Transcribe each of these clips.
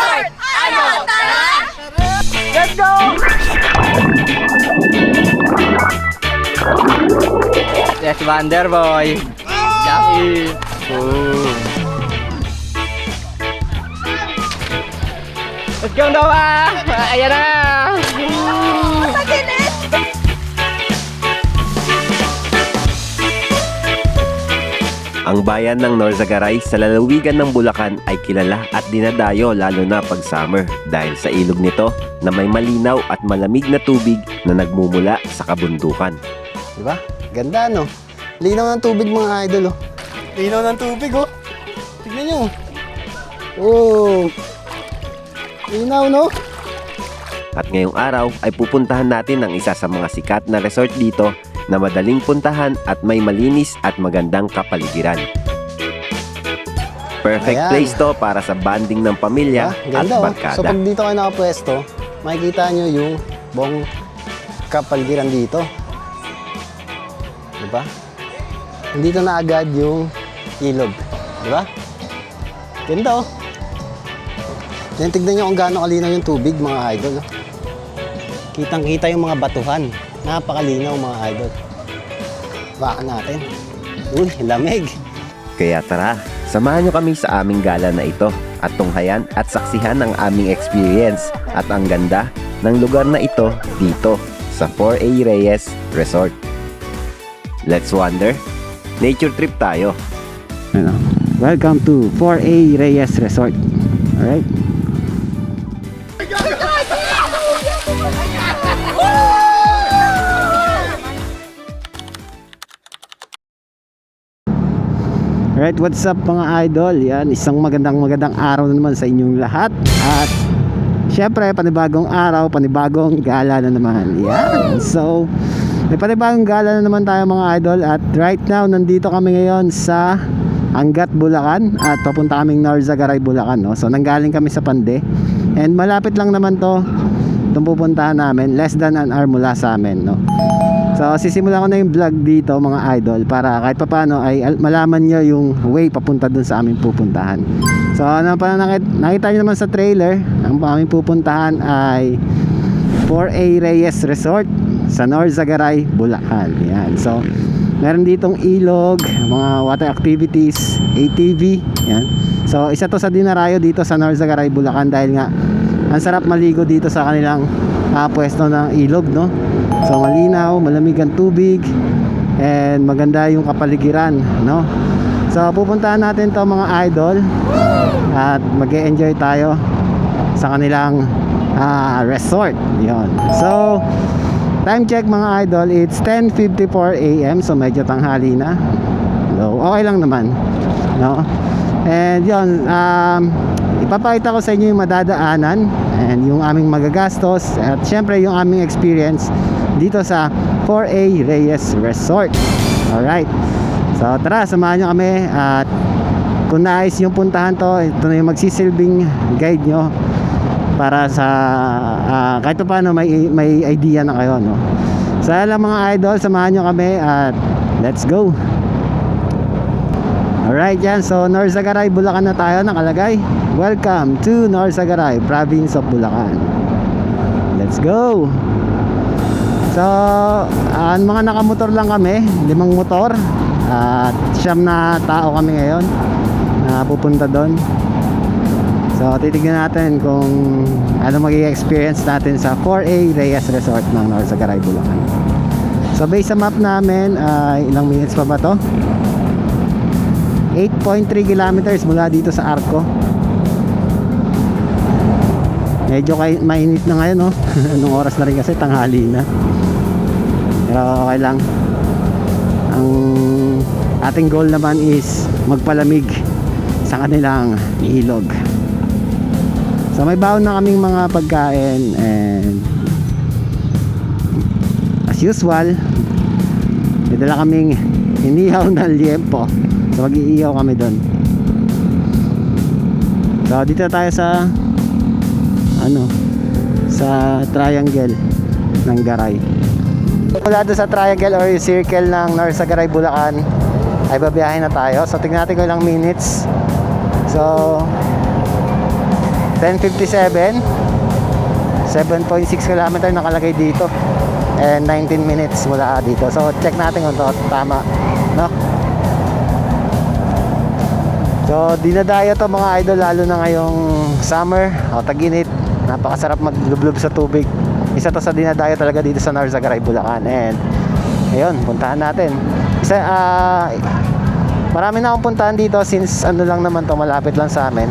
Resort! Ano, tara? Let's go! Yes, Wonder Boy. Yummy. Let's go, Noah! Ayan na! Ang bayan ng Norzagaray sa lalawigan ng Bulacan ay kilala at dinadayo lalo na pag summer dahil sa ilog nito na may malinaw at malamig na tubig na nagmumula sa kabundukan. Diba? Ganda, no? Linaw ng tubig, mga idol, oh. Linaw ng tubig, oh. Tignan nyo. Oh. Linaw, no? At ngayong araw ay pupuntahan natin ang isa sa mga sikat na resort dito na madaling puntahan at may malinis at magandang kapaligiran. Perfect Ayan. place to para sa bonding ng pamilya at Ganda, oh. barkada. So, pag dito kayo nakapwesto, makikita nyo yung buong kapaligiran dito. Diba? Dito na agad yung ilog. Diba? Ganda, oh. Yan, tignan nyo kung gaano kalinaw yung tubig, mga idol. Oh. Kitang-kita yung mga batuhan. Napakalinaw, mga idol. Baka natin. Uy, lamig. Kaya tara, samahan nyo kami sa aming gala na ito at tunghayan at saksihan ang aming experience at ang ganda ng lugar na ito dito sa 4A Reyes Resort. Let's wander. Nature trip tayo. Welcome to 4A Reyes Resort. Alright? Alright, what's up mga idol? Yan, isang magandang araw na naman sa inyong lahat. At syempre, panibagong araw, panibagong gala na naman. Yan. So, may panibagong gala na naman tayo mga idol. At right now, nandito kami ngayon sa Angat, Bulacan. At papunta kaming Norzagaray, Bulacan, no? So, nanggaling kami sa Pande. And malapit lang naman to itong pupuntahan namin. Less than an hour mula sa amin, no? So sisimulan ko na yung vlog dito mga idol para kahit papaano ay malaman nyo yung way papunta dun sa aming pupuntahan. So ano pa nakita nyo naman sa trailer, ang aming pupuntahan ay 4A Reyes Resort sa Norzagaray, Bulacan. Yan. So meron ditong ilog, mga water activities, ATV. Yan. So isa to sa dinarayo dito sa Norzagaray, Bulacan dahil nga ang sarap maligo dito sa kanilang pwesto ng ilog, no? So malinaw, malamig ang tubig and maganda yung kapaligiran, no? So pupuntahan natin to mga idol at mag-e-enjoy tayo sa kanilang resort. Yon. So time check mga idol, it's 10:54 AM, so medyo tanghali na. So okay lang naman, no? And yon, ipapakita ko sa inyo yung madadaanan and yung aming magagastos at syempre yung aming experience dito sa 4A Reyes Resort. Alright, so tara, samahan nyo kami at kung nais yung puntahan to, ito na yung magsisilbing guide nyo para sa kahit pa paano may idea na kayo, no? So alam mga idol, samahan nyo kami at let's go. Alright, yan, so Norzagaray, Bulacan na tayo nakalagay. Welcome to Norzagaray, province of Bulacan. Let's go. So, mga nakamotor lang kami, 5 motor at 9 na tao kami ngayon na pupunta doon. So, titignan natin kung ano magiging experience natin sa 4A Reyes Resort ng Norzagaray, Bulacan. So, based sa map namin, ilang minutes pa ba to? 8.3 kilometers mula dito sa Arco. Medyo mainit na ngayon, no? Anong oras na rin kasi tanghali na. Pero okay lang. Ang ating goal naman is magpalamig sa kanilang ilog. So may baon na kaming mga pagkain and as usual may dala kaming inihaw na liempo. So mag-iihaw kami doon. So dito tayo sa sa triangle ng Garay. Mula doon sa triangle or circle ng Norzagaray, Bulacan ay babiyahin na tayo. So tignan natin kung ilang minutes. So 10:57. 7.6 km nakalagay dito. And 19 minutes mula dito. So check natin kung to tama, no? So dinadayo to mga idol, lalo na ngayong summer o tag-init. Napakasarap maglublob sa tubig. Isa to sa dinadayo talaga dito sa Narzagaray, Bulacan. And ayun, puntahan natin. Marami na akong puntahan dito since ano lang naman to, malapit lang sa amin.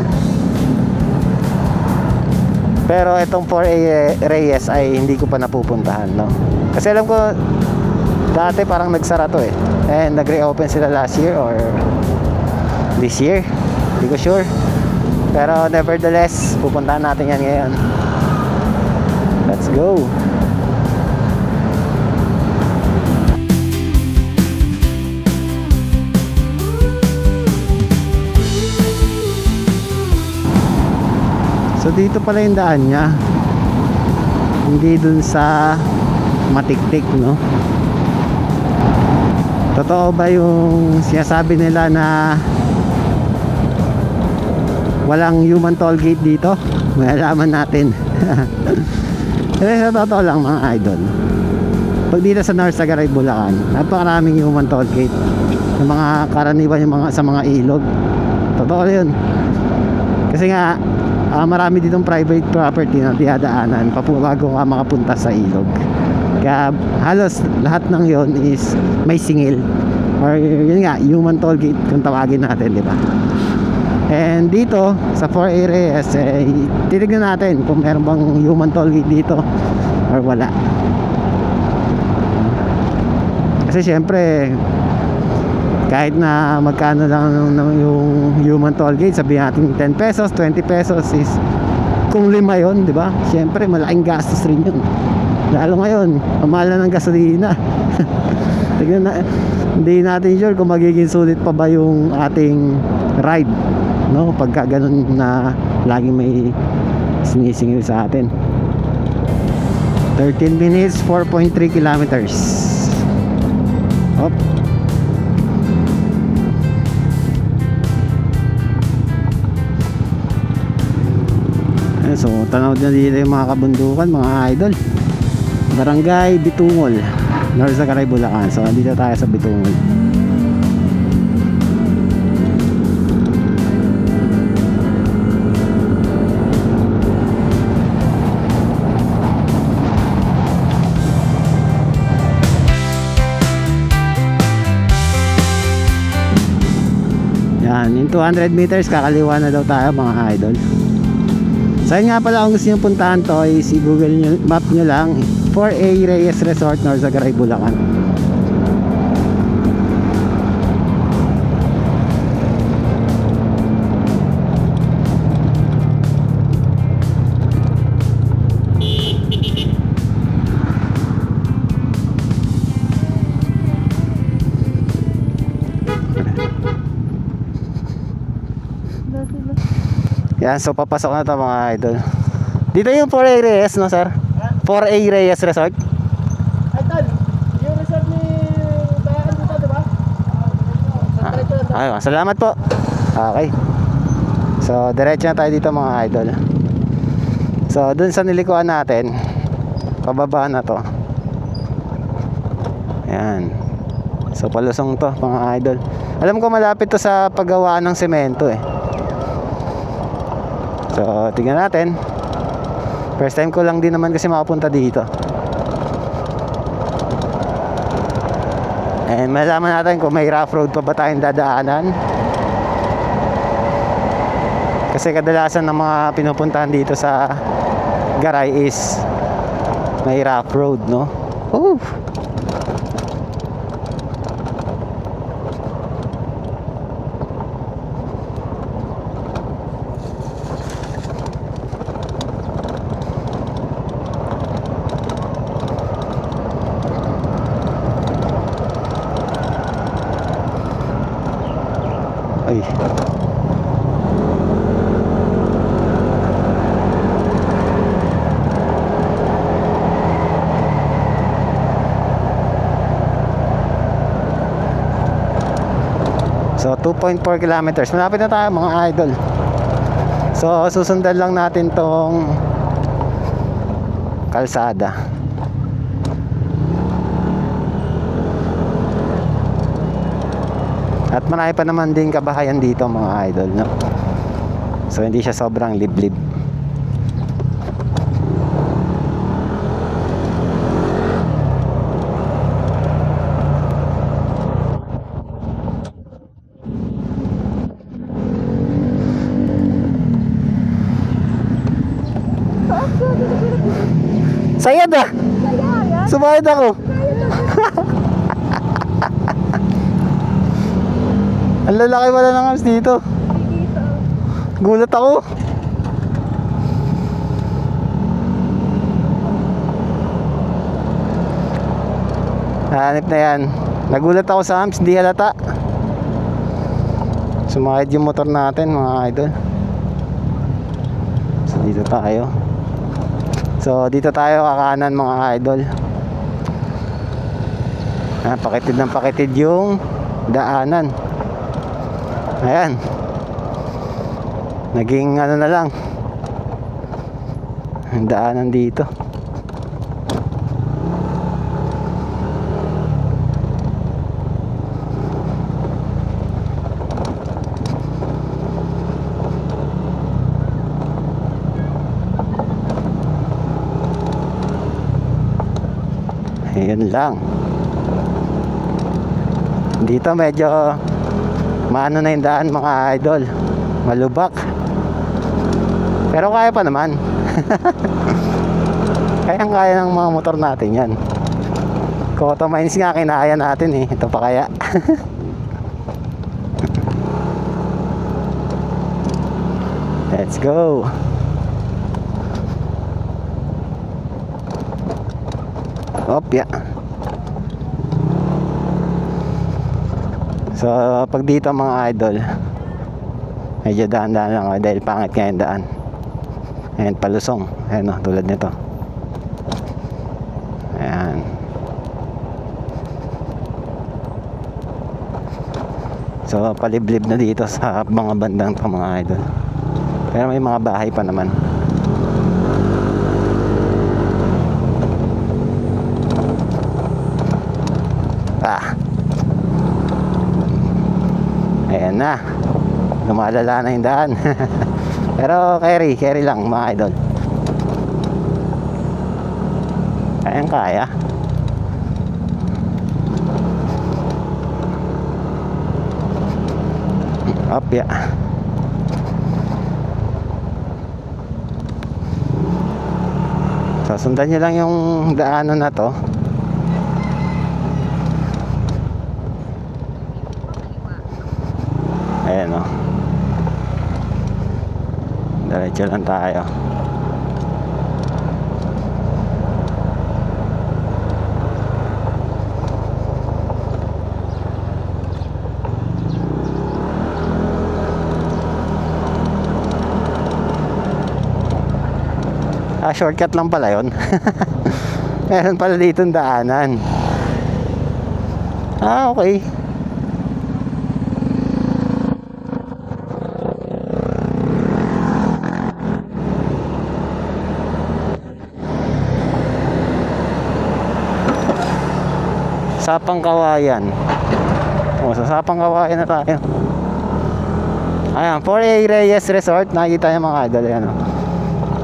Pero itong 4A Reyes ay hindi ko pa napupuntahan, no? Kasi alam ko dati parang nagsara to eh. And nag-reopen sila last year or this year, hindi ko sure. Pero nevertheless, pupuntahan natin yan ngayon. Let's go. So dito pala yung daan niya, hindi dun sa Matiktik, no? Totoo ba yung sinasabi nila na walang human toll gate dito? Malalaman natin. Kasi sa totoo lang mga idol, pag dito sa Narzagaray, Bulacan, napakaraming human toll gate. Yung mga karaniwan yung sa mga ilog. Totoo yun. Kasi nga marami ditong private property na dinadaanan bago ka makapunta sa ilog. Kaya halos lahat ng yon is may singil, or yun nga, human toll gate kung tawagin natin, di ba? And dito sa 4A Reyes, titignan natin kung meron bang human toll gate dito or wala. Kasi syempre kahit na magkano lang yung human toll gate, sabihin natin 10 pesos, 20 pesos is kung 5 yun, di ba? Syempre malaking gastos rin yun. Lalo ngayon, mahal na ng gasolina. Tignan na, hindi natin sure kung magiging sulit pa ba yung ating ride, no? Pagka ganun na laging may sinisingil sa atin. 13 minutes, 4.3 kilometers. Hop. So tanaw na dito yung mga kabundukan, mga idol. Barangay Bitungol, Narzagaray, Bulacan. So nandito tayo sa Bitungol. Yan, in 200 meters kakaliwa na daw tayo mga idol. So yun nga pala, kung gusto nyo puntahan to is i-google nyo, map nyo lang 4A Reyes Resort, Narzagaray, Bulacan. Yan, so papasok na to mga idol. Dito yung 4A Reyes, no sir? 4A Reyes Resort. Idol, yung resort ni Bayan dito, di ba? Ayun, salamat po. Okay. So diretso na tayo dito mga idol. So dun sa nilikuan natin, pababa na to. Yan. So palusong to mga idol. Alam ko malapit to sa paggawaan ng semento eh. So tingnan natin. First time ko lang din naman kasi makapunta dito. And malaman natin kung may rough road pa ba tayong dadaanan. Kasi kadalasan ng mga pinupuntahan dito sa Garay is may rough road, no? Oh. Ay. So 2.4 kilometers. Malapit na tayo mga idol So susundan lang natin tong kalsada. At marami pa naman din kabahayan dito mga idol, no? So hindi siya sobrang liblib. Sayad ah! Sumayad ako! Ang lalaki pala ng arms dito. Gulat ako. Hanip na yan. Nagulat ako sa arms, di halata. Sumayad yung motor natin mga idol. So dito tayo. So dito tayo kakanan mga idol. Pakitid ng pakitid yung daanan. Ayan. Naging ano na lang, ang daanan dito. Ayan lang. Dito medyo maano na yung daan mga idol, malubak. Pero kaya pa naman. Kaya ng mga motor natin yan. Kota mines nga kinaya natin eh. Ito pa kaya. Let's go. Opya. So pag dito mga idol, medyo daan-daan lang ako dahil pangit nga yung daan. Ayan, palusong. Ayan o, tulad nito. Ayan. So paliblib na dito sa mga bandang to mga idol. Pero may mga bahay pa naman. Ayan na, lumalala na yung daan. Pero carry lang mga idol. Ayan, kaya. Opya. So sundan nyo lang yung daanan na to. Ayan o. Diretso lang tayo. Shortcut lang pala yun. Meron pala dito daanan. Okay. Sapang Kawayan. Sa Sapang Kawayan na tayo. Ayan, 4A Reyes Resort. Nakikita niyo mga idol. Ayan,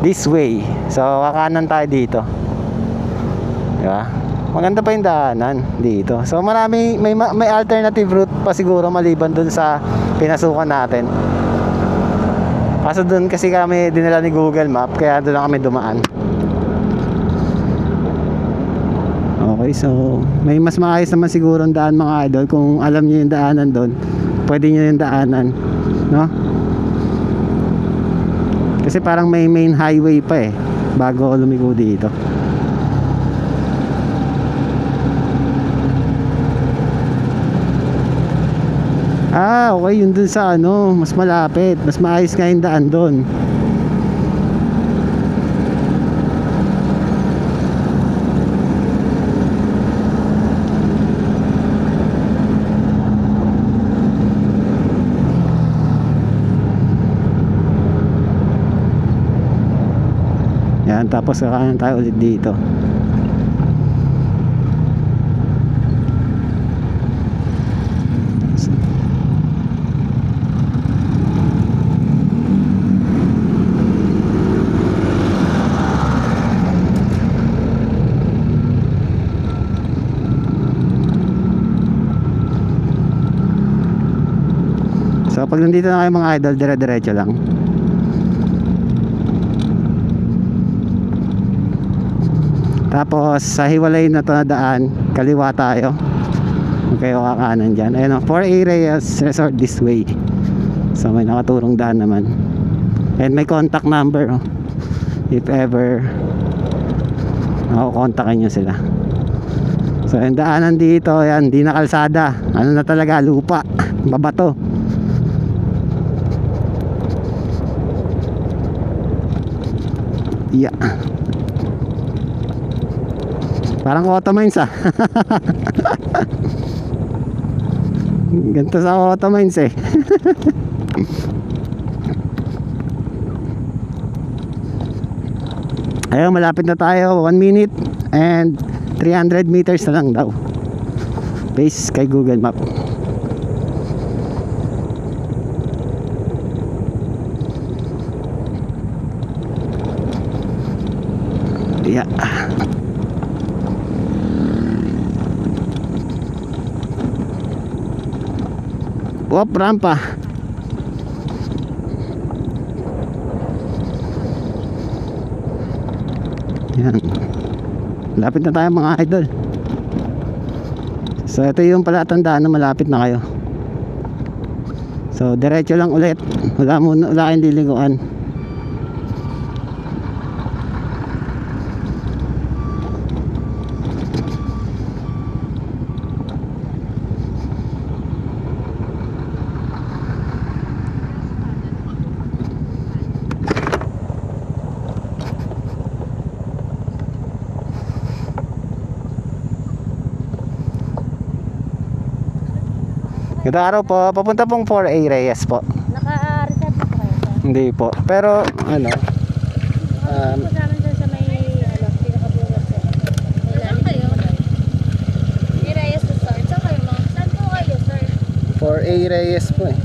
this way. So kakanan tayo dito. Diba? Maganda pa yung daanan dito. So marami, may alternative route pa siguro maliban dun sa pinasukan natin. Kaso dun kasi kami dinala ni Google Map, kaya dun lang kami dumaan. Okay, so may mas maayos naman siguro ang daan mga idol. Kung alam niyo yung daanan doon, pwede niyo yung daanan, no? Kasi parang may main highway pa eh bago lumigo dito. Okay, yun dun sa ano, mas malapit, mas maayos nga yung daan doon. Ayan, tapos kakanan tayo ulit dito. So pag nandito na kayo mga idol, dire-diretso lang. Tapos sa hiwalay na to na daan, kaliwa tayo. Huwag kayo kakanan dyan. Ayun o, 4A Reyes Resort this way. So may nakaturong daan naman. And may contact number oh. If ever makukontakin nyo sila. So yung daanan dito, yan, di na kalsada. Ano na talaga, lupa, babato. Yeah. Parang auto mines ah. Ganito sa auto mines eh. Ayun, malapit na tayo. 1 minute and 300 meters na lang daw. Base kay Google Map. Yeah. Wop, rampa. Yan. Lapit na tayo mga idol. So ito yung palatandaan na malapit na kayo. So diretso lang ulit. Wala kayong liliguan. Ganda araw po, papunta pong 4A Reyes po. Naka-reserve na po kayo, sir? Hindi po, pero ano Po sa amin, sir, sa may, pinaka-bulat, sir. Saan kayo? Reyes Resort. Saan kayo, ma'am? Saan po kayo, sir? 4A Reyes po eh.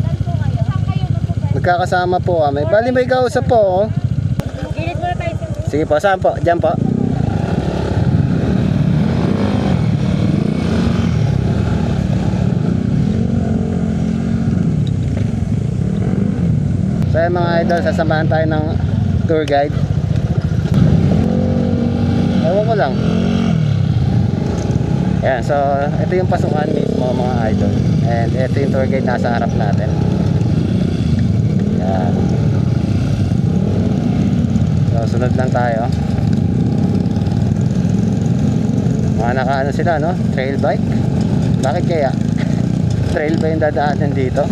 Saan po kayo? Saan kayo magpupunta? Magkakasama po kami. Bali may kausap po oh. Gilid mo na tayo, sir. Sige po, saan po? Diyan po. So yung mga idol, sasamahan tayo ng tour guide. Ewan ko lang. Ayan, so ito yung pasukan mismo mga idol. And ito yung tour guide nasa harap natin. Ayan. So sunod lang tayo. Mga nakaano sila no? Trail bike. Bakit kaya? Trail ba yung dadaanan dito?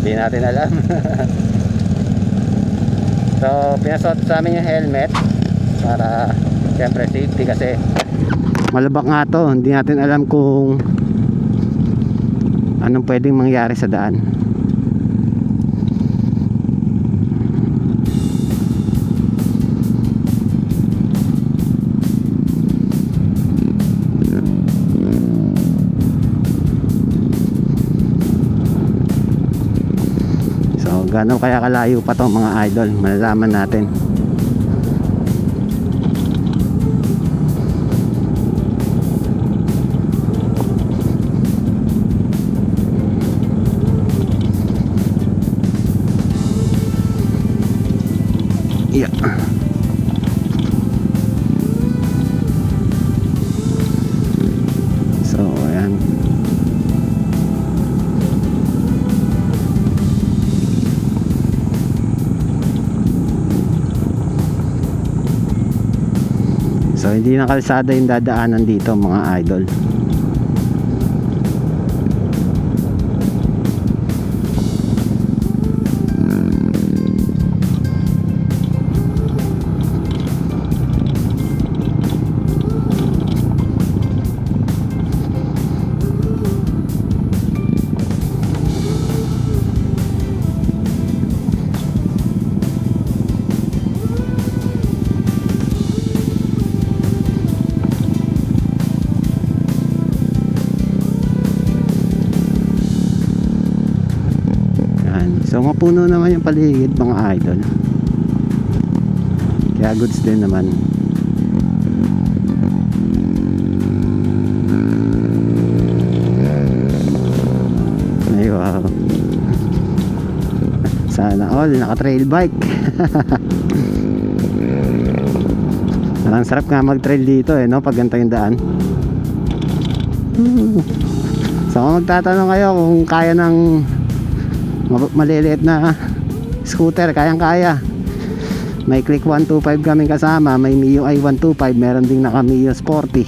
Hindi natin alam. So pinasuot sa amin yung helmet para siyempre safety kasi malabak nga to, hindi natin alam kung anong pwedeng mangyari sa daan. Gano'n kaya kalayo pa tong mga idol, malalaman natin. Yeah. So ayan. So hindi na kalsada yung dadaanan dito mga idol. puno naman yung paligid mga idol. Kaya goods din naman. Ay wow. Sana all naka trail bike. Ang sarap nga mag trail dito no pag ganito yung daan. So kung magtatanong kayo kung kaya ng maliliit na scooter, kayang kaya. May Click 125 kaming kasama, may Mio i 125, meron ding naka Mio Sporty.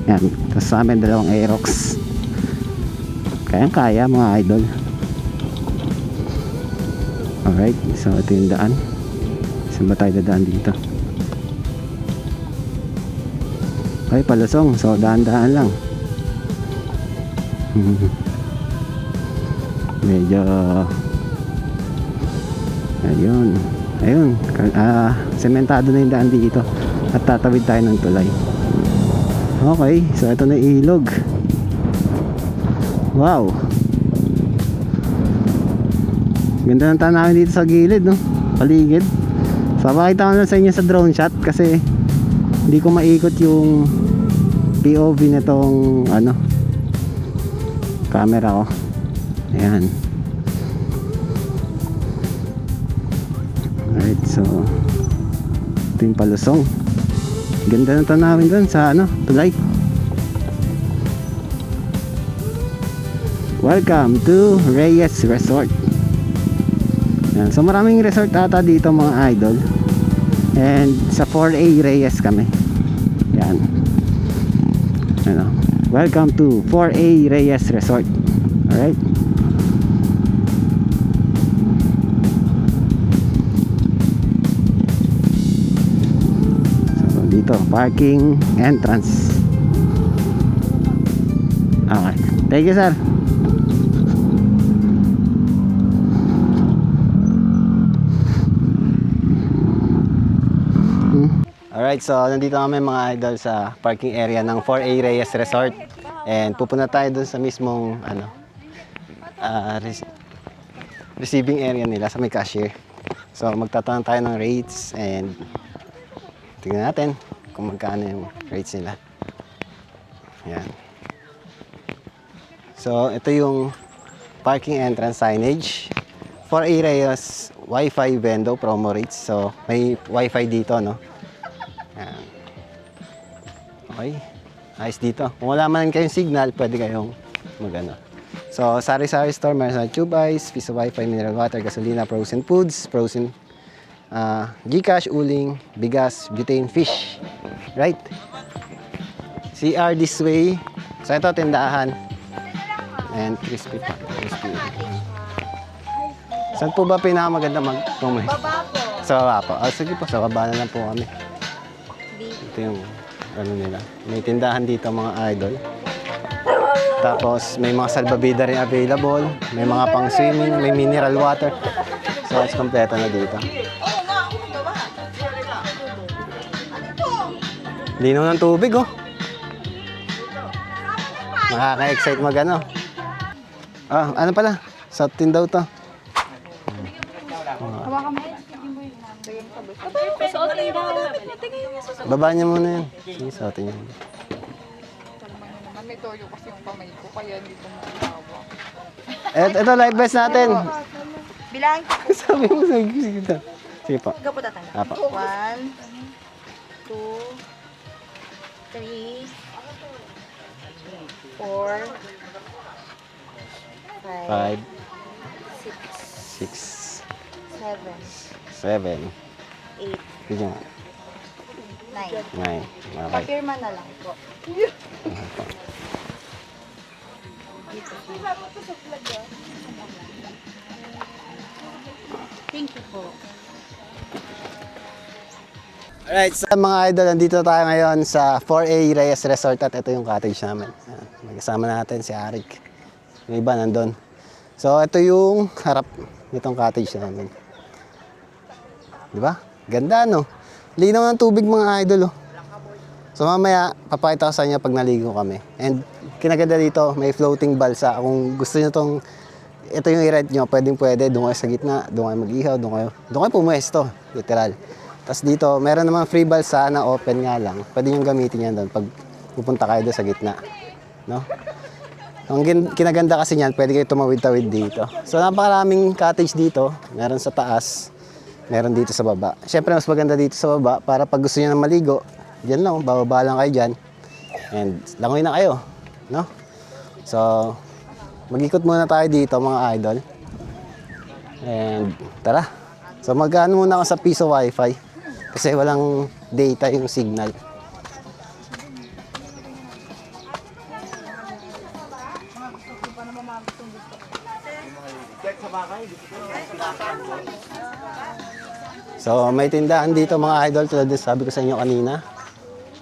Yan, tapos sa amin dalawang Aerox. Kayang kaya mga idol. Alright, so ito yung daan. Saan ba tayo dadaan dito? Ay, palusong, so daan-daan lang. Medyo ayun sementado na yung daan dito at tatawid tayo ng tulay. Okay, so ito na yung ilog. Wow, ganda ng tanawin dito sa gilid no, paligid. So pakita ko na sa inyo sa drone shot kasi hindi ko maikot yung POV nitong camera ko. Ayan. Alright, so ito yung palusong. Ganda ng tanawin doon sa tulay. Welcome to Reyes Resort. Ayan. So maraming resort ata dito mga idol. And sa 4A Reyes kami. Ayan. Welcome to 4A Reyes Resort. Alright. So dito, parking entrance. Okay. Thank you, sir. Alright, so nandito kami mga idol sa parking area ng 4A Reyes Resort. And pupunta tayo dun sa mismong receiving area nila sa may cashier. So magtatanong tayo ng rates and tingnan natin kung magkano yung rates nila. Yan. So ito yung parking entrance signage. 4A Reyes Wi-Fi Vendo promo rates. So may Wi-Fi dito no. Yan. Okay. Ayos dito. Kung wala man kayong signal, pwede kayong So, sari-sari store, meron sa tube ice, piso wifi, mineral water, gasolina, frozen foods, frozen Gcash, uling, bigas, butane, fish. Right? CR this way. So, ito, tindahan. And crispy pa. Crispy. Saan po ba pinakamaganda mag-comment? Baba po. Sa baba po. Sige po, sa baba na lang po kami. Ito yung nila. May tindahan dito mga idol. Tapos may mga salbabida rin available. May mga pang swimming, may mineral water. So it's kompleto na dito. Linaw ng tubig oh. Nakaka-excite ano pala? Satin daw to. Baba niya muna yan. Sige, sa atin yan. May toyo kasi yung kamay ko, kaya hindi ko makakawa. Ito, live vest natin. Bilang. Sabi mo, sige. Sige po. Ikaw po tatang. Apo. 1, 2, 3, 4, 5, 5, 6, 7, 7, 8, Bigyan 9. 9. Okay. Papirma na lang po. Thank you po. Alright, so mga idol, nandito tayo ngayon sa 4A Reyes Resort at ito yung cottage namin. Magkasama natin si Arik. Yung iba nandun. So ito yung harap nitong cottage namin. Diba? Ganda no? Linaw ng tubig mga idol oh. So mamaya, papakita ko sa inyo pag naligo kami. And kinaganda dito, may floating balsa. Kung gusto nyo itong ito yung i-rent nyo, pwede, doon kayo sa gitna, doon kayo mag-ihaw, doon kayo pumuesto, literal. Tapos dito, meron naman free balsa na open nga lang. Pwede nyo gamitin yan doon pag pupunta kayo doon sa gitna. No? Ang kinaganda kasi niyan, pwede kayo tumawid-tawid dito. So napakaraming cottage dito, meron sa taas, meron dito sa baba. Siyempre mas maganda dito sa baba para pag gusto niyo na maligo, diyan lang, bababa lang kayo diyan. And langoy na kayo, no? So mag-ikot muna tayo dito mga idol. And tara. So mag-ano muna ako sa piso wifi kasi walang data yung signal. So may tindahan dito mga idol tulad din sabi ko sa inyo kanina.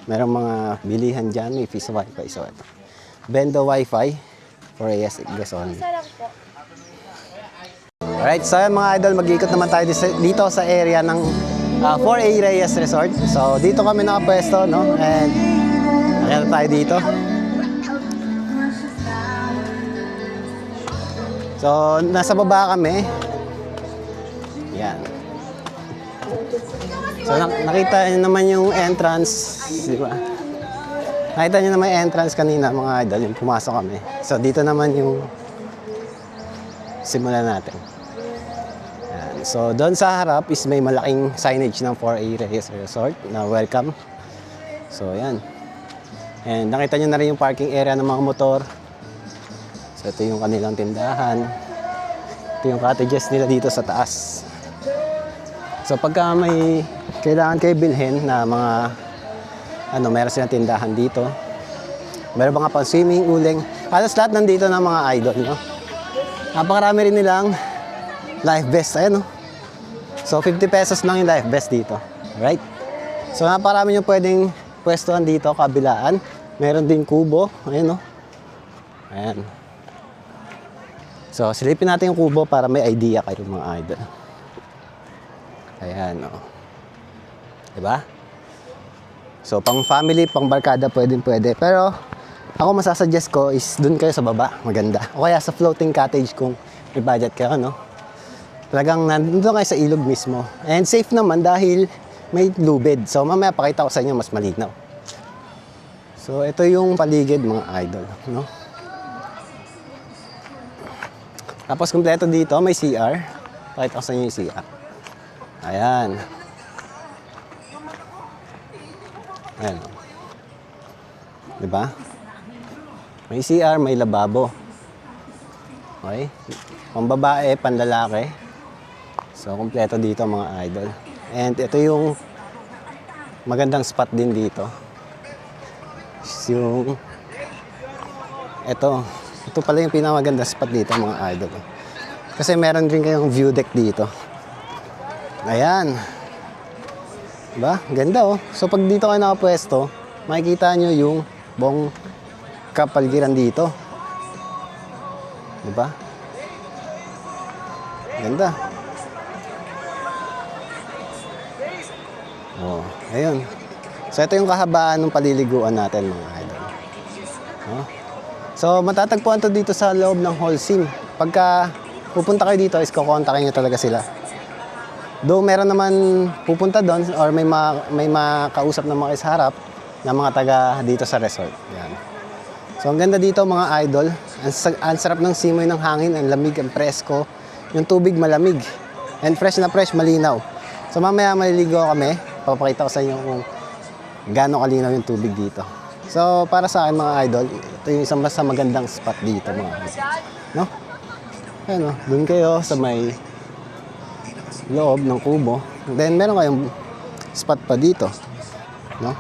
Merong mga bilihan dyan, may piso wifi. So ito. Bendo wifi for AS guys only. Alright, so yan mga idol, mag-iikot naman tayo dito sa area ng 4A Reyes Resort. So dito kami nakapwesto, no? And nakita tayo dito. So nasa baba kami. Yan. So nakita niyo naman yung entrance, di ba? Nakita niyo naman yung entrance kanina mga idol, yung pumasok kami. So dito naman yung simulan natin. Yan. So doon sa harap is may malaking signage ng 4A Reyes Resort na welcome. So yan. And nakita niyo na rin yung parking area ng mga motor. So ito yung kanilang tindahan. Ito yung cottages nila dito sa taas. So pagka may kailangan kayo bilhin na mga meron silang tindahan dito. Meron mga pang-swimming, uling. Halos lahat nandito ng mga idol, no? Napakarami rin nilang life vest, ayan, no? So 50 pesos lang yung life vest dito. Right? So napakarami nyo pwedeng pwestuhan dito, kabilaan. Meron din kubo, ayan, no? Ayan. So silipin natin yung kubo para may idea kayo mga idol. Ayan, o. Diba? So, pang family, pang barkada, pwede. Pero, ako masasuggest ko is dun kayo sa baba. Maganda. O kaya sa floating cottage kung may budget kayo, no? Talagang nandun kayo sa ilog mismo. And safe naman dahil may lubid. So, mamaya pakita ko sa inyo mas malinaw. So, ito yung paligid, mga idol, no? Tapos, kumpleto dito, may CR. Pakita ko sa inyo yung CR. Ayan. Ayan. Diba? May CR, may lababo. Okay? Pambabae, panlalaki. So, kumpleto dito mga idol. And ito yung magandang spot din dito. Yung ito pala yung pinakamagandang spot dito mga idol. Kasi meron rin kayong view deck dito. Ayan. Diba? Ganda, oh. So, pag dito kayo nakapwesto, makikita nyo yung buong kapaligiran dito. Diba? Ganda. Oh, ayun. So, ito yung kahabaan ng paliliguan natin, mga idol. Oh. So, matatagpuan to dito sa loob ng Holcim. Pagka pupunta kayo dito, is kukontakin nyo talaga sila. Though meron naman pupunta doon or may makausap na mga sa harap na mga taga dito sa resort. Yan. So ang ganda dito mga idol, ang sarap ng simoy ng hangin, ang lamig, ang presko, yung tubig malamig, and fresh na fresh, malinaw. So mamaya maliligo kami, papakita ko sa inyo kung gaano kalinaw yung tubig dito. So para sa akin mga idol, ito yung isang mas magandang spot dito mga idol. No? Ayan, no? Doon kayo sa may loob ng kubo. Then meron kayong spot pa dito, no?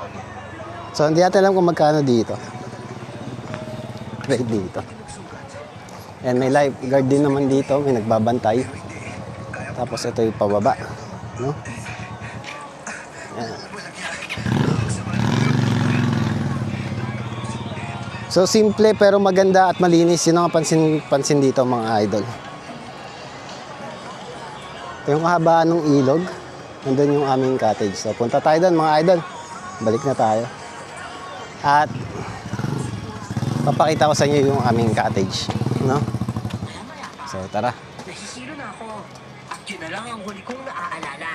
So hindi natin alam kung magkano dito. Right dito. And may lifeguard din naman dito, may nagbabantay. Tapos ito yung pababa, no? Ayan. So simple pero maganda at malinis. Yun ang pansin dito mga idol. Ito yung kahabaan ng ilog. Nandun yung aming cottage. So, punta tayo doon mga idol. Balik na tayo. At papakita ko sa inyo yung aming cottage. No? So, So tara. Nasisiro na ako. At yun na lang ang huli kong naaalala.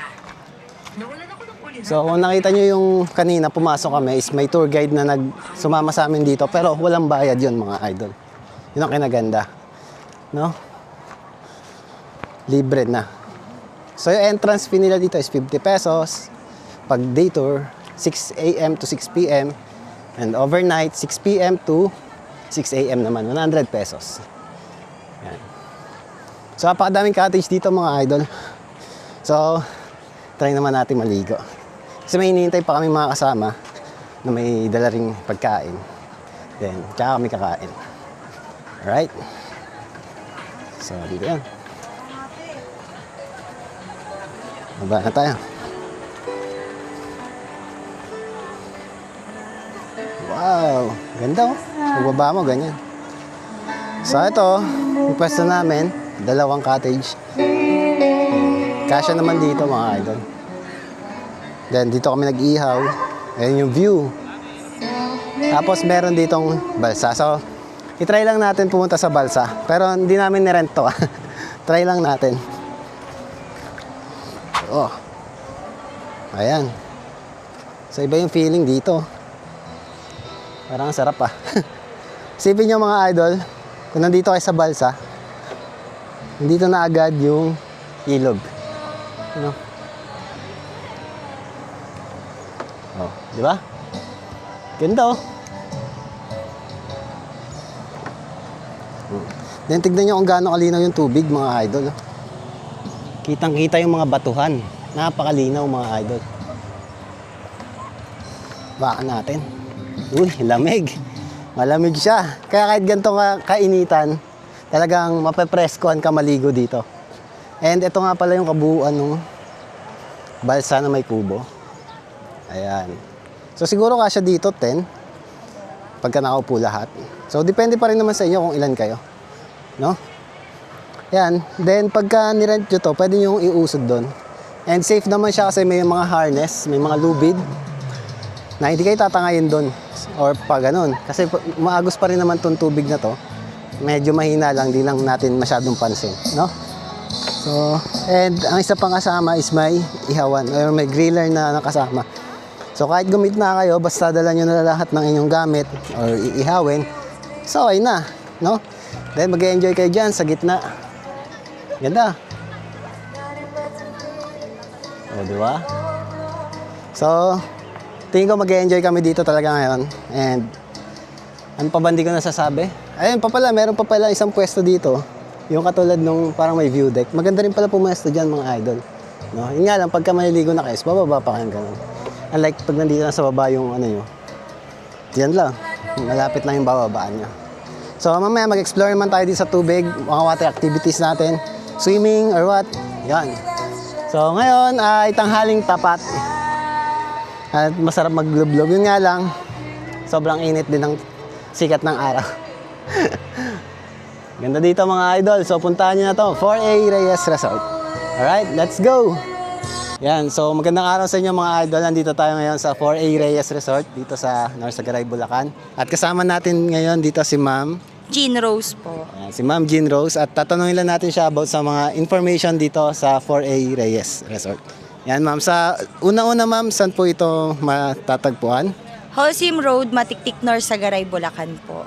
Nawalan ako ng ulihan. So kung nakita nyo yung kanina pumasok kami is may tour guide na sumama sa amin dito pero walang bayad yun mga idol. Yun ang kinaganda. No? Libre na. So yung entrance fee nila dito is 50 pesos. Pag day tour, 6 a.m. to 6 p.m. And overnight, 6 p.m. to 6 a.m. naman, 100 pesos. Yan. So napakadaming cottage dito mga idol. So, try naman natin maligo. Kasi may hinihintay pa kami mga kasama na may dala ring pagkain. Then, tsaka kami kakain. Alright? So, dito yan. Baba na tayo. Wow! Ganda oh. Pagbaba mo, ganyan. So, ito, yung pwesto namin, dalawang cottage. Kasya naman dito mga idol. Then, dito kami nag-ihaw. Ayan yung view. Tapos, meron ditong balsa. So, itry lang natin pumunta sa balsa. Pero, hindi namin nirent to. Try lang natin. Oh. Ayan. So, iba yung feeling dito. Parang ang sarap ah. Isipin nyo mga idol, kung nandito kayo sa balsa, nandito na agad yung ilog. Ano? Oh, di ba? Ganda oh. Then tignan nyo kung gaano kalinaw yung tubig mga idol. Kitang-kita yung mga batuhan. Napakalinaw mga idol. Baka natin. Uy, lamig. Malamig siya. Kaya kahit ganito kainitan, talagang mapepreskohan ka maligo dito. And ito nga pala yung kabuuan ng balsa na may kubo. Ayan. So siguro kasya dito 10 pagka nakaupo lahat. So depende pa rin naman sa inyo kung ilan kayo. No? Ayan. Then pagka nirent nyo to, pwede nyo iusod doon. And safe naman siya kasi may mga harness, may mga lubid na hindi kayo tatangayin doon or pa ganun. Kasi maagos pa rin naman tong tubig na to. Medyo mahina lang, di lang natin masyadong pansin, no? So, and ang isa pang kasama is may ihawan or may griller na nakasama. So, kahit gumit na kayo, basta dala nyo na lahat ng inyong gamit or iihawin, so okay na, no? Then, mag-enjoy kayo dyan sa gitna. Ganda. O, di ba? So, tingin ko mag-enjoy kami dito talaga ngayon. And, ano pa ba hindi ko nasasabi? Ayun pa pala, meron pa pala isang pwesto dito. Yung katulad nung parang may view deck. Maganda rin pala pumesto dyan mga idol. No? Yun nga lang, pagka maliligo na kayo, bababa pa kayong ganun. Unlike pag nandito na sa baba yung ano nyo. Diyan lang. Malapit lang yung bababaan nyo. So, mamaya mag-explore naman tayo dito sa tubig. Mga water activities natin. Swimming or what. Yan. So, ngayon ay tanghaling tapat. At masarap maglublog. Yun nga lang, sobrang init din ng sikat ng araw. Ganda dito mga idol. So puntahan nyo na to, 4A Reyes Resort. Alright, let's go! Yan, so magandang araw sa inyo mga idol. Nandito tayo ngayon sa 4A Reyes Resort dito sa North Sagaray, Bulacan. At kasama natin ngayon dito si Ma'am Jean Rose po. Ayan, si Ma'am Jean Rose. At tatanungin lang natin siya about sa mga information dito sa 4A Reyes Resort. Yan ma'am, sa una-una ma'am, saan po ito matatagpuan? Holcim Road, Matiktik North, Sagaray, Bulacan po.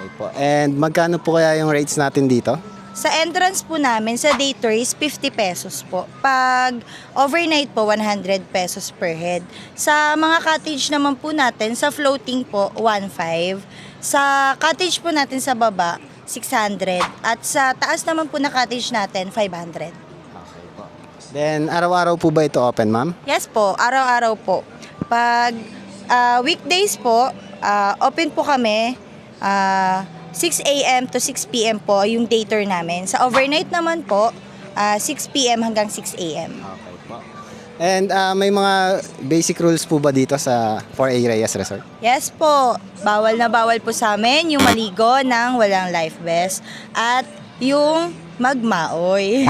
Okay po. And magkano po kaya yung rates natin dito? Sa entrance po namin, sa day tour is 50 pesos po. Pag overnight po, 100 pesos per head. Sa mga cottage naman po natin, sa floating po, 1.5. Sa cottage po natin sa baba, 600. At sa taas naman po na cottage natin, 500. Then, araw-araw po ba ito open, ma'am? Yes po, araw-araw po. Pag weekdays po, open po kami 6 a.m. to 6 p.m. po yung day tour namin. Sa overnight naman po, 6 p.m. hanggang 6 a.m. Okay po. And may mga basic rules po ba dito sa 4A Reyes Resort? Yes po, bawal na bawal po sa amin yung maligo ng walang life vest at yung magmaoy.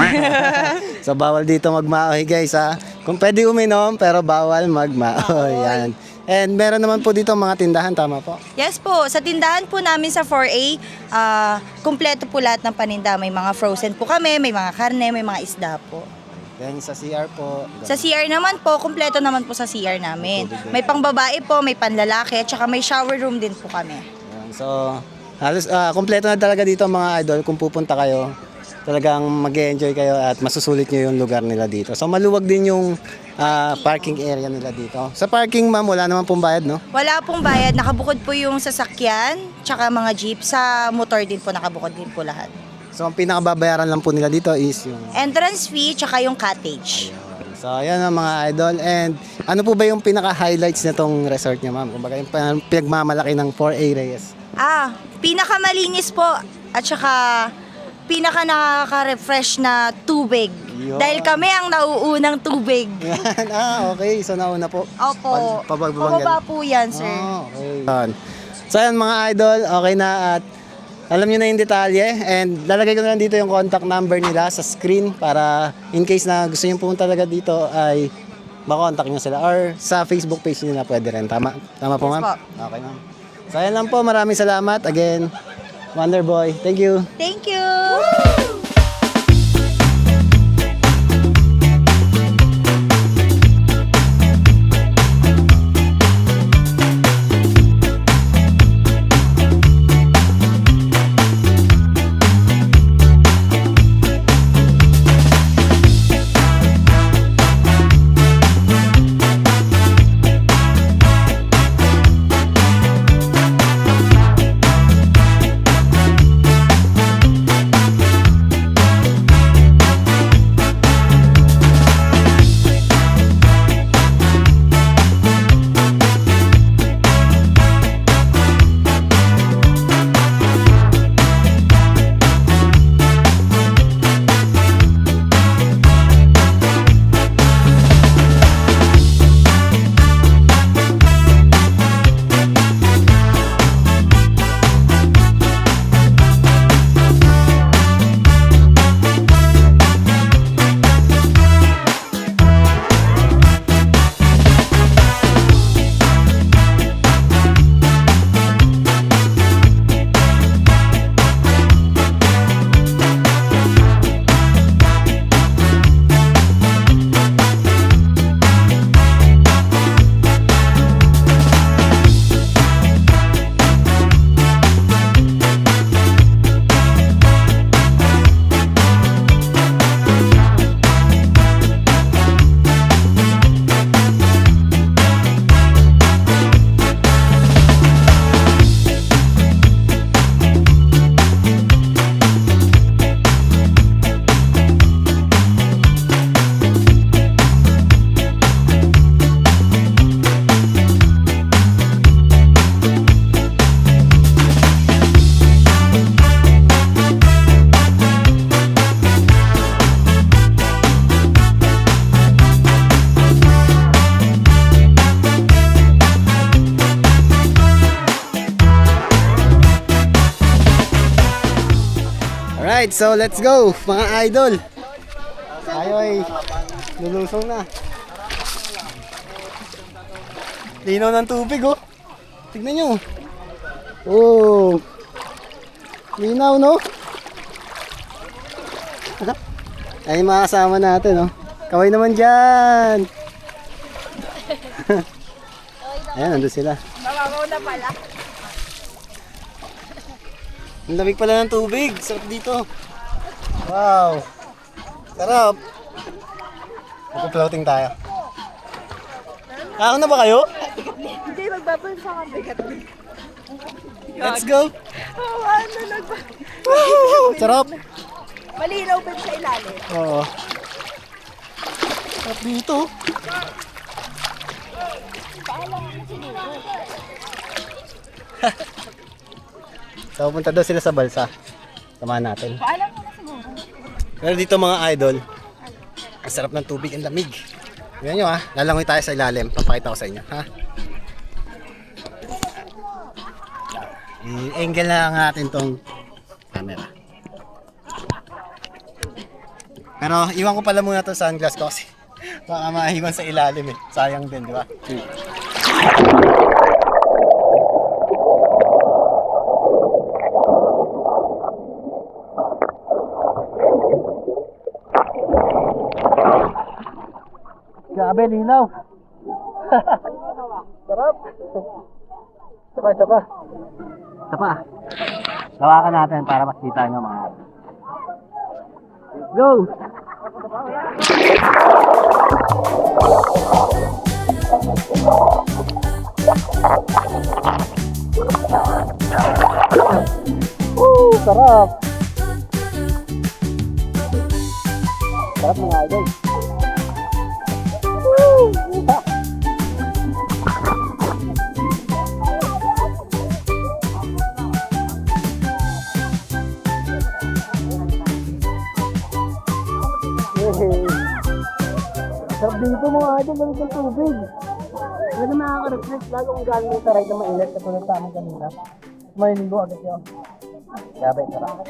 So, bawal dito magmaoy guys ha. Kung pwede uminom, pero bawal magmaoy. Yan. And meron naman po dito mga tindahan, tama po? Yes po, sa tindahan po namin sa 4A, kumpleto po lahat ng paninda. May mga frozen po kami, may mga karne, may mga isda po. Then sa CR po. Sa CR naman po, kumpleto naman po sa CR namin. May pangbabae po, may panlalaki, at saka may shower room din po kami. Ayan, so, halos kompleto na talaga dito mga idol. Kung pupunta kayo, talagang mag-enjoy kayo at masusulit nyo yung lugar nila dito. So maluwag din yung parking area nila dito. Sa parking ma'am, wala naman pong bayad, no? Wala pong bayad, nakabukod po yung sasakyan, tsaka mga jeep. Sa motor din po, nakabukod din po lahat. So ang pinakababayaran lang po nila dito is yung... Entrance fee, tsaka yung cottage. So ayan ang mga idol. And ano po ba yung pinaka-highlights nitong resort niya ma'am? Kumbaga yung pinagmamalaki ng 4A Reyes. Pinakamalinis po, at tsaka pinaka nakaka-refresh na tubig. Yun. Dahil kami ang nauunang tubig. Okay. So nauna po. Opo. Pababa po yan, sir. Okay. So ayan mga idol, okay na at alam nyo na yung detalye and lalagay ko na lang dito yung contact number nila sa screen para in case na gusto nyo pumunta talaga dito ay makontak nyo sila or sa Facebook page nila pwede rin. Tama po Yes ma'am? po. Okay ma'am. So ayan lang po, maraming salamat. Again, Wonderboy. Thank you. Thank you! Alright, so let's go mga idol. Tayo ay lulusong na. Linaw ng tubig oh. Tignan nyo. Oh. Linaw no? Ay mga kasama natin oh. Kaway naman dyan. Ayan, nandun sila. Mababaw na pala. Ang lamig pala ng tubig. Sarap dito. Wow. Sarap. Mag-floating tayo. Ako na ba kayo? Hindi, magbabansa ka bigat. Let's go. Oh, ano, Woo! Sarap. malinaw ba sa ilalim? Oo. Sarap dito. So, punta daw sila sa balsa. Samahan natin. Paalam mo na siguro. Pero dito mga idol, ang sarap ng tubig, ang lamig. Tingnan nyo ha, lalangoy tayo sa ilalim. Papakita ko sa inyo, ha? I-angle na lang natin tong camera. Pero iwan ko pala muna itong sunglass ko kasi baka maiwan sa ilalim eh. Sayang din, di ba? Grabe, linaw. Sarap. Sapa. Lawakan natin para makita nyo mga. Go! Sarap! Sarap mga idol. Sarap dito mga idol, malis ng tubig. Talaga nakaka-refresh, lalo kung galing mo sa ride na mainit katulad sa amin kanina. Maliligo agad yun. Grabe, sarap.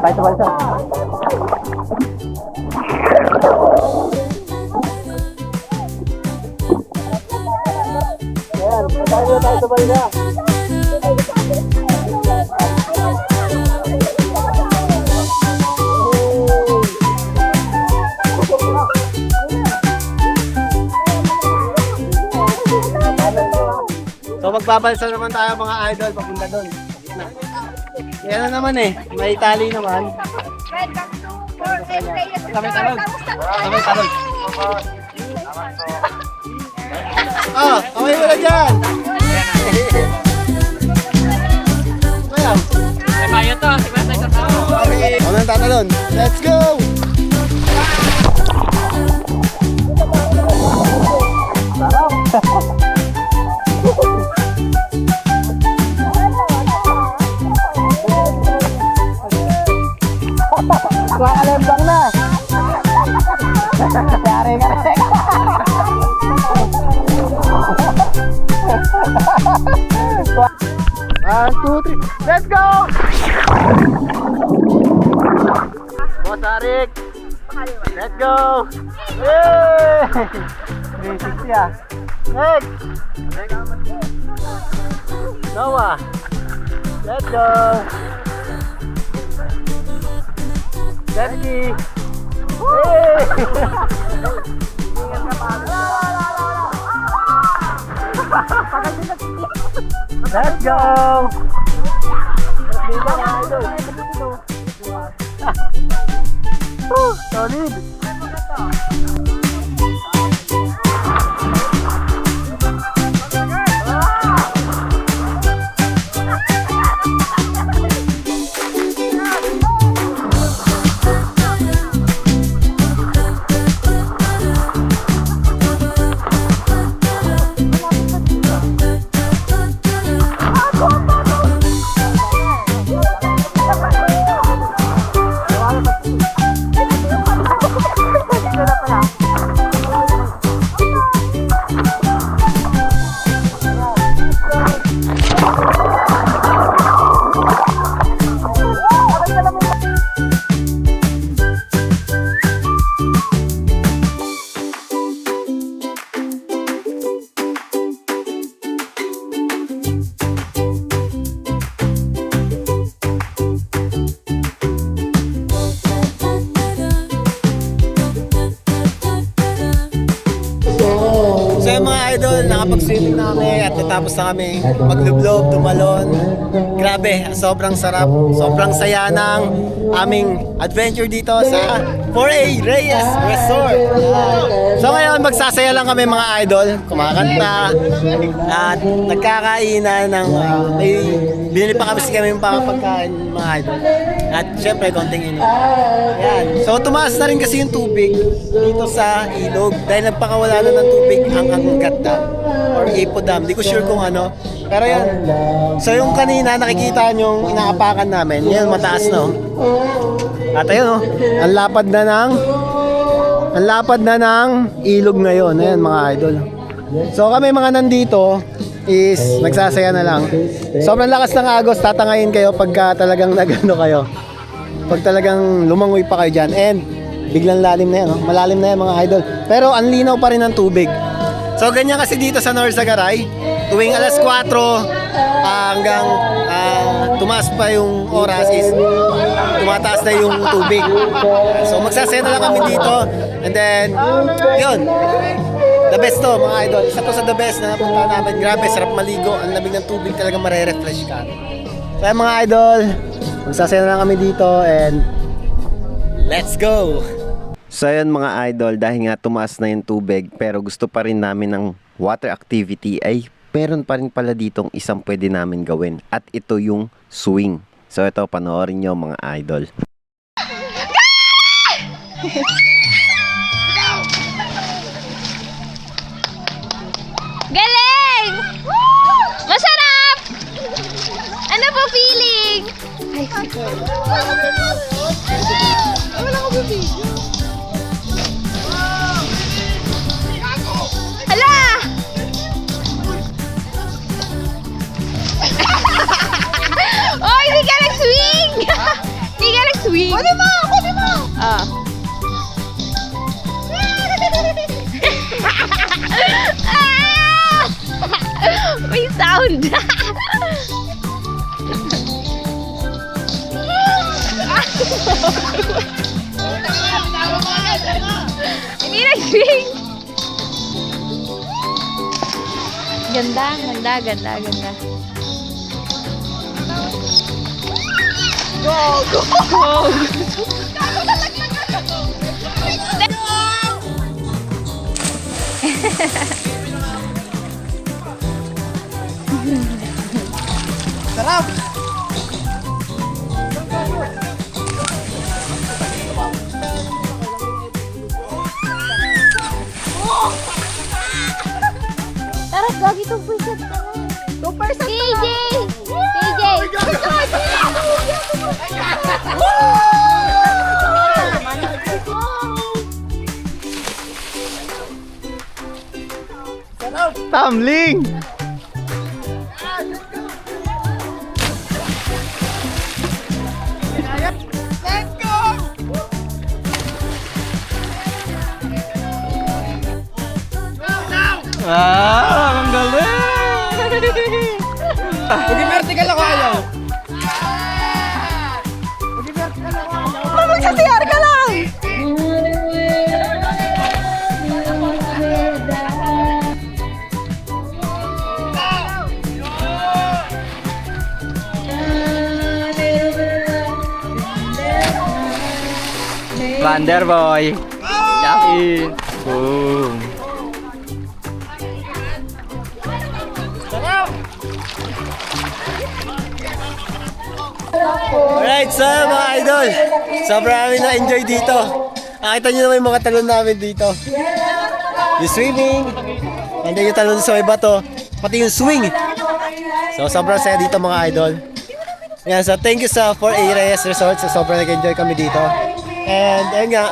Bye to balsa. Ayan, tayo sa balsa. So magbabalsa naman tayo mga idol papunta doon. Yan na naman eh, may tali naman. Welcome to 4A Reyes Kami Resort. talon. Ah, kamay mo na dyan! Kaya? May bayo to, okay. Ako nang tatalon. Let's go! Kakalembang na! Yari ka na! 1, 2, 3, let's go! Boss Arik! Let's go! Yay! 360 ah! Next! Noah! Let's go! Let's Let's go! Solid! So yung mga idol, nakapag-swimming na kami at natapos na kami maglublob, tumalon. Grabe, sobrang sarap, sobrang saya ng aming adventure dito sa 4A Reyes Resort. So ngayon, magsasaya lang kami mga idol, kumakanta at nagkakainan ng may binili pa kami pagkain mga idol. At syempre, konting inom. Ayan. So tumaas na rin kasi yung tubig dito sa ilog dahil nagpakawala na ng tubig ang Angat Dam or Ipo Dam. Di ko sure kung ano. Pero yan. So yung kanina nakikita nyo yung inaapakan namin. Yan, mataas no. At ayun oh, ang lapad na ng ilog ngayon. Ayan mga idol. So kami mga nandito is nagsasaya na lang. Sobrang lakas ng agos, tatangayin kayo pagka talagang nagano kayo. Pag talagang lumangoy pa kayo dyan. And biglang lalim na yan, no? Malalim na yan mga idol. Pero ang linaw pa rin ng tubig. So ganyan kasi dito sa Norzagaray, tuwing alas 4 hanggang tumaas pa yung oras is tumataas na yung tubig. So magsasaya na lang kami dito and then yun, the best to mga idol. Isa to sa the best na napunta namin. Grabe, sarap maligo. Ang lamig ng tubig, talaga marerefresh ka. So mga idol, magsasaya na lang kami dito and let's go! So yun mga idol, dahil nga tumaas na yung tubig pero gusto pa rin namin ng water activity ay meron pa rin pala ditong isang pwede namin gawin at ito yung swing. So ito, panoorin nyo mga idol. Galing! Masarap! Ano po feeling? Hala! Oh, hindi ka nag-swing! Hindi ka nag-swing! Kunin mo! Kunin mo! Ah. May sound! Hindi nag-swing! Ganda, ganda, ganda, ganda. Go! Go! Go! Sarap! Tara, gagi 2% na lang. 2% KJ! KJ! Tumbling! Ah, ang galing! Maging vertical ako ayaw. Magsasiyar ka lang! Wonderboy! Yummy! Boom! Alright, so mga idol, sobrang namin na-enjoy dito. Nakita nyo naman yung mga talon namin dito. Yung swimming, and then yung talon sa may bato, pati yung swing. So sobrang saya dito mga idol. Yan, so thank you sa 4A Reyes Resort. So sobrang nag-enjoy kami dito. And ayun nga,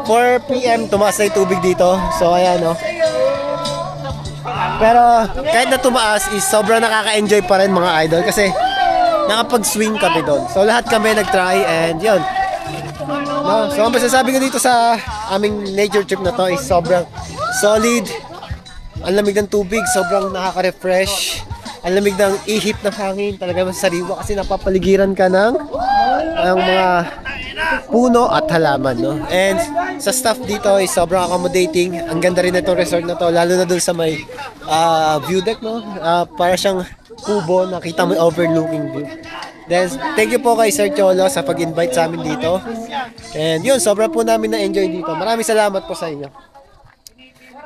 4 PM tumaas na yung tubig dito. So ayan o. Pero kahit na tumaas is sobrang nakaka-enjoy pa rin mga idol kasi nakapag-swing kami doon. So lahat kami nag-try and yun. No, so ang masasabi ko dito sa aming nature trip na to is sobrang solid. Ang lamig ng tubig, sobrang nakaka-refresh. Ang lamig ng ihip ng hangin, talaga masariwa kasi napapaligiran ka ng mga puno at halaman, no? And sa staff dito is sobrang accommodating. Ang ganda rin itong resort na to, lalo na dun sa may view deck, no? Para siyang kubo, nakita mo yung overlooking view. Then, thank you po kay Sir Cholo sa pag-invite sa amin dito. And yun, sobrang po namin na-enjoy dito. Maraming salamat po sa inyo.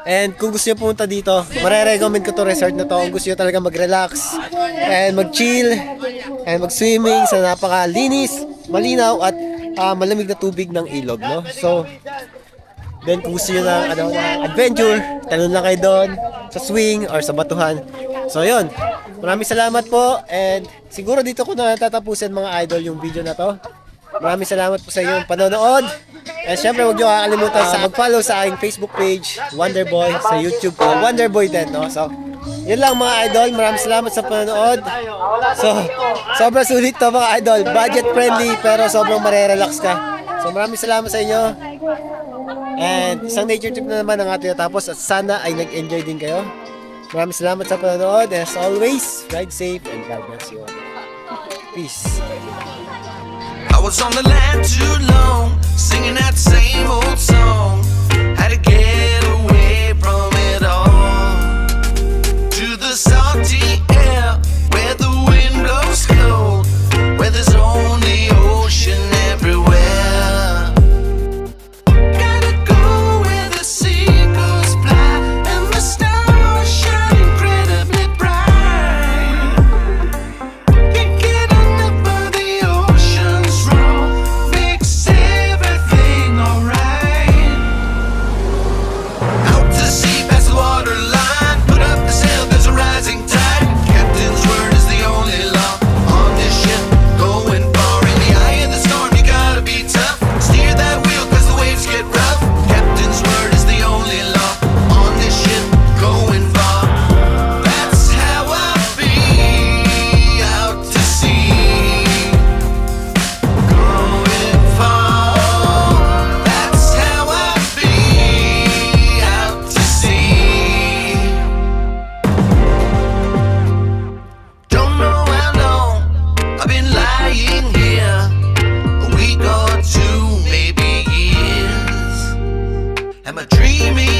And kung gusto nyo pumunta dito, marirecommend ko to resort na to. Kung gusto nyo talaga mag-relax and mag-chill and mag-swimming sa napakalinis, malinaw at malamig na tubig ng ilog, no? So, then kung gusto nyo ng adventure, talon lang kayo doon sa swing or sa batuhan. So yun, maraming salamat po and siguro dito ko na tatapusin mga idol yung video na to. Maraming salamat po sa inyong panonood. And syempre huwag nyo kakalimutan sa mag-follow sa aking Facebook page, Wonderboy, sa YouTube ko, Wonderboy din, no? So, yun lang mga idol. Maraming salamat sa panonood. So, sobrang sulit to mga idol. Budget friendly pero sobrang marerelax ka. So, maraming salamat sa inyo. And isang nature trip na naman ang ating natapos at sana ay nag-enjoy din kayo. Maraming salamat sa panonood. As always, ride safe and God bless you all. Peace. I was on the land too long, singing that same old song. Had to get away from it all. To the salty air, where the wind blows cold, where there's only ocean everywhere. Gotta go where the seagulls fly and the stars shine incredibly bright. Can't get enough of the ocean's roar, makes everything alright. Out to sea, past the waterline, put up the sail, there's a rising tide. Captain's word is the only law on this ship, going far. In the eye of the storm, you gotta be tough. Steer that wheel, cause the waves get rough. Captain's word is the only law on this ship, going far. That's how I be out to sea, going far. That's how I be out to sea. Don't know how long I've been lying here, a week or two, maybe years. Am I dreaming